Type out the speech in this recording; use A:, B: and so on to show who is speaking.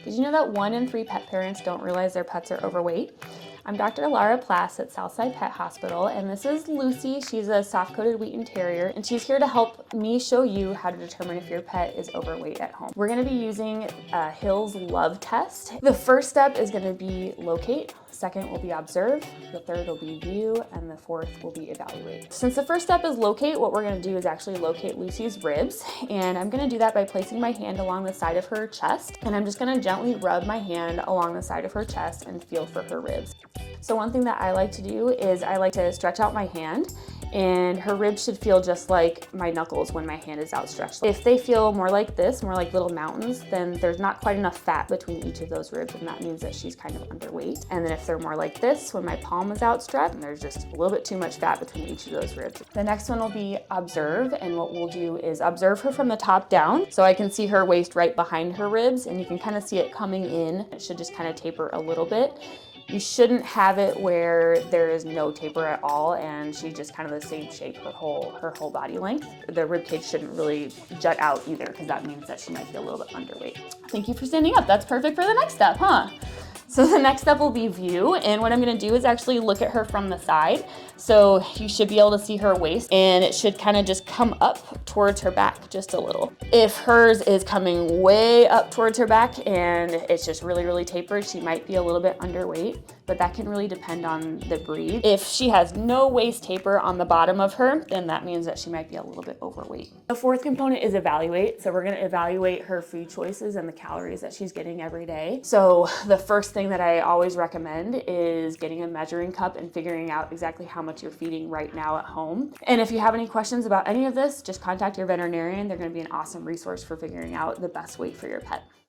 A: Did you know that 1 in 3 pet parents don't realize their pets are overweight? I'm Dr. Laura Plass at Southside Pet Hospital, and this is Lucy. She's a soft-coated Wheaten Terrier, and she's here to help me show you how to determine if your pet is overweight at home. We're gonna be using Hill's L.O.V.E test. The first step is gonna be locate, second will be observe, the third will be view, and the fourth will be evaluate. Since the first step is locate, what we're gonna do is actually locate Lucy's ribs, and I'm gonna do that by placing my hand along the side of her chest, and I'm just gonna gently rub my hand along the side of her chest and feel for her ribs. So one thing that I like to do is I like to stretch out my hand, and her ribs should feel just like my knuckles when my hand is outstretched. If they feel more like this, more like little mountains, then there's not quite enough fat between each of those ribs, and that means that she's kind of underweight. And then if they're more like this, when my palm is outstretched, and there's just a little bit too much fat between each of those ribs. The next one will be observe, and what we'll do is observe her from the top down. So I can see her waist right behind her ribs, and you can kind of see it coming in. It should just kind of taper a little bit. You shouldn't have it where there is no taper at all and she's just kind of the same shape her whole body length. The rib cage shouldn't really jut out either, because that means that she might be a little bit underweight. Thank you for standing up. That's perfect for the next step, huh? So the next step will be view, and what I'm gonna do is actually look at her from the side. So you should be able to see her waist, and it should kind of just come up towards her back just a little. If hers is coming way up towards her back and it's just really, really tapered, she might be a little bit underweight, but that can really depend on the breed. If she has no waist taper on the bottom of her, then that means that she might be a little bit overweight. The fourth component is evaluate. So we're gonna evaluate her food choices and the calories that she's getting every day. So the first thing that I always recommend is getting a measuring cup and figuring out exactly how much you're feeding right now at home. And if you have any questions about any of this, just contact your veterinarian. They're gonna be an awesome resource for figuring out the best weight for your pet.